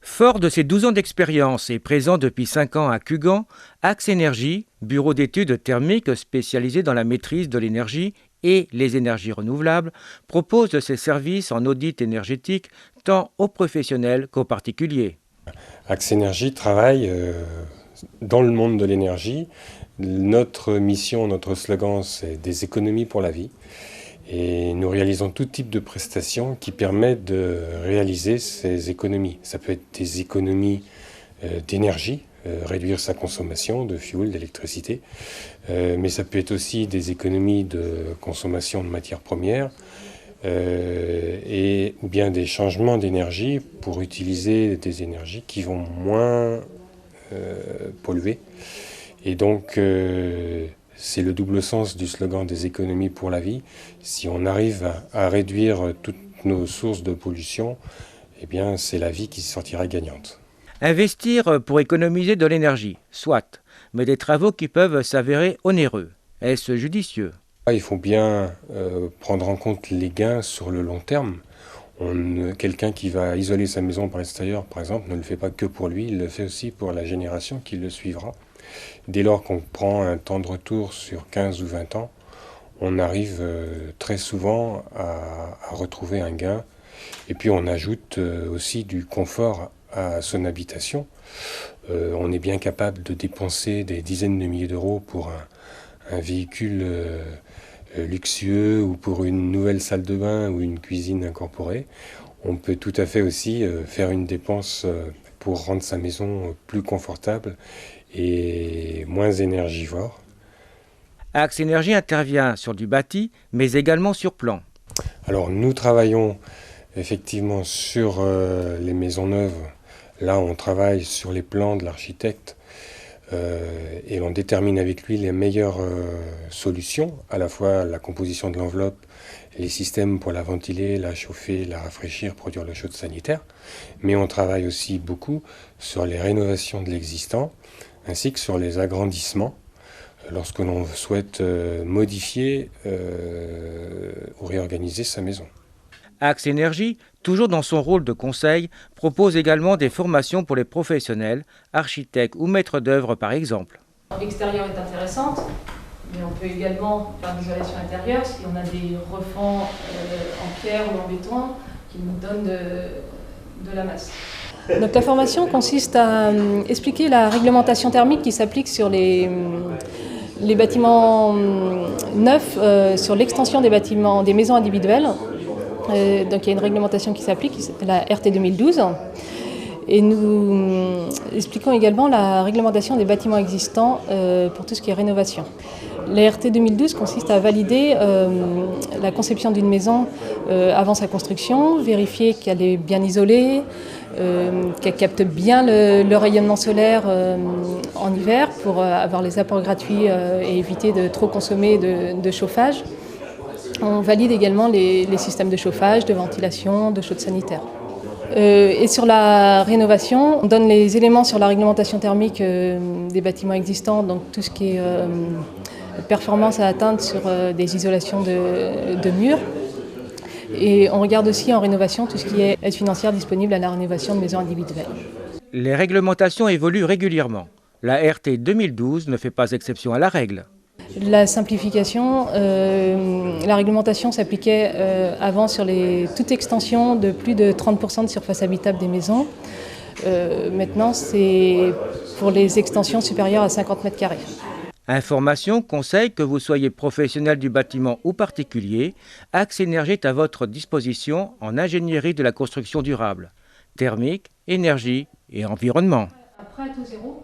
Fort de ses 12 ans d'expérience et présent depuis 5 ans à Cugan, Axe Énergie, bureau d'études thermiques spécialisé dans la maîtrise de l'énergie et les énergies renouvelables, propose ses services en audit énergétique tant aux professionnels qu'aux particuliers. Axe Énergie travaille dans le monde de l'énergie. Notre mission, notre slogan, c'est des économies pour la vie. Et nous réalisons tout type de prestations qui permettent de réaliser ces économies. Ça peut être des économies d'énergie, réduire sa consommation de fuel, d'électricité, mais ça peut être aussi des économies de consommation de matières premières, ou bien des changements d'énergie pour utiliser des énergies qui vont moins polluer. Et donc, c'est le double sens du slogan des économies pour la vie. Si on arrive à réduire toutes nos sources de pollution, eh bien, c'est la vie qui sortira gagnante. Investir pour économiser de l'énergie, soit, mais des travaux qui peuvent s'avérer onéreux. Est-ce judicieux ? Il faut bien prendre en compte les gains sur le long terme. Quelqu'un qui va isoler sa maison par l'extérieur, par exemple, ne le fait pas que pour lui, il le fait aussi pour la génération qui le suivra. Dès lors qu'on prend un temps de retour sur 15 ou 20 ans, on arrive très souvent à retrouver un gain. Et puis on ajoute aussi du confort à son habitation. On est bien capable de dépenser des dizaines de milliers d'euros pour un véhicule luxueux ou pour une nouvelle salle de bain ou une cuisine incorporée. On peut tout à fait aussi faire une dépense pour rendre sa maison plus confortable et moins énergivore. Axe Énergie intervient sur du bâti, mais également sur plan. Alors nous travaillons effectivement sur les maisons neuves. Là, on travaille sur les plans de l'architecte et on détermine avec lui les meilleures solutions, à la fois la composition de l'enveloppe, les systèmes pour la ventiler, la chauffer, la rafraîchir, produire l'eau chaude sanitaire. Mais on travaille aussi beaucoup sur les rénovations de l'existant, ainsi que sur les agrandissements, lorsque l'on souhaite modifier ou réorganiser sa maison. Axe Énergie, toujours dans son rôle de conseil, propose également des formations pour les professionnels, architectes ou maîtres d'œuvre par exemple. L'extérieur est intéressante, mais on peut également faire l'isolation intérieure si on a des refonds en pierre ou en béton qui nous donnent de la masse. Donc la formation consiste à expliquer la réglementation thermique qui s'applique sur les bâtiments neufs, sur l'extension des bâtiments, des maisons individuelles. Donc il y a une réglementation qui s'applique, la RT 2012. Et nous expliquons également la réglementation des bâtiments existants pour tout ce qui est rénovation. La RT 2012 consiste à valider la conception d'une maison avant sa construction, vérifier qu'elle est bien isolée, qu'elle capte bien le rayonnement solaire en hiver pour avoir les apports gratuits et éviter de trop consommer de chauffage. On valide également les systèmes de chauffage, de ventilation, de chaude sanitaire. Et sur la rénovation, on donne les éléments sur la réglementation thermique des bâtiments existants, donc tout ce qui est performance à atteindre sur des isolations de murs. Et on regarde aussi en rénovation tout ce qui est aide financière disponible à la rénovation de maisons individuelles. Les réglementations évoluent régulièrement. La RT 2012 ne fait pas exception à la règle. La simplification, la réglementation s'appliquait avant sur toute extension de plus de 30% de surface habitable des maisons. Maintenant, c'est pour les extensions supérieures à 50 mètres carrés. Informations, conseils, que vous soyez professionnel du bâtiment ou particulier, Axe Énergie est à votre disposition en ingénierie de la construction durable, thermique, énergie et environnement. Après, à tout zéro.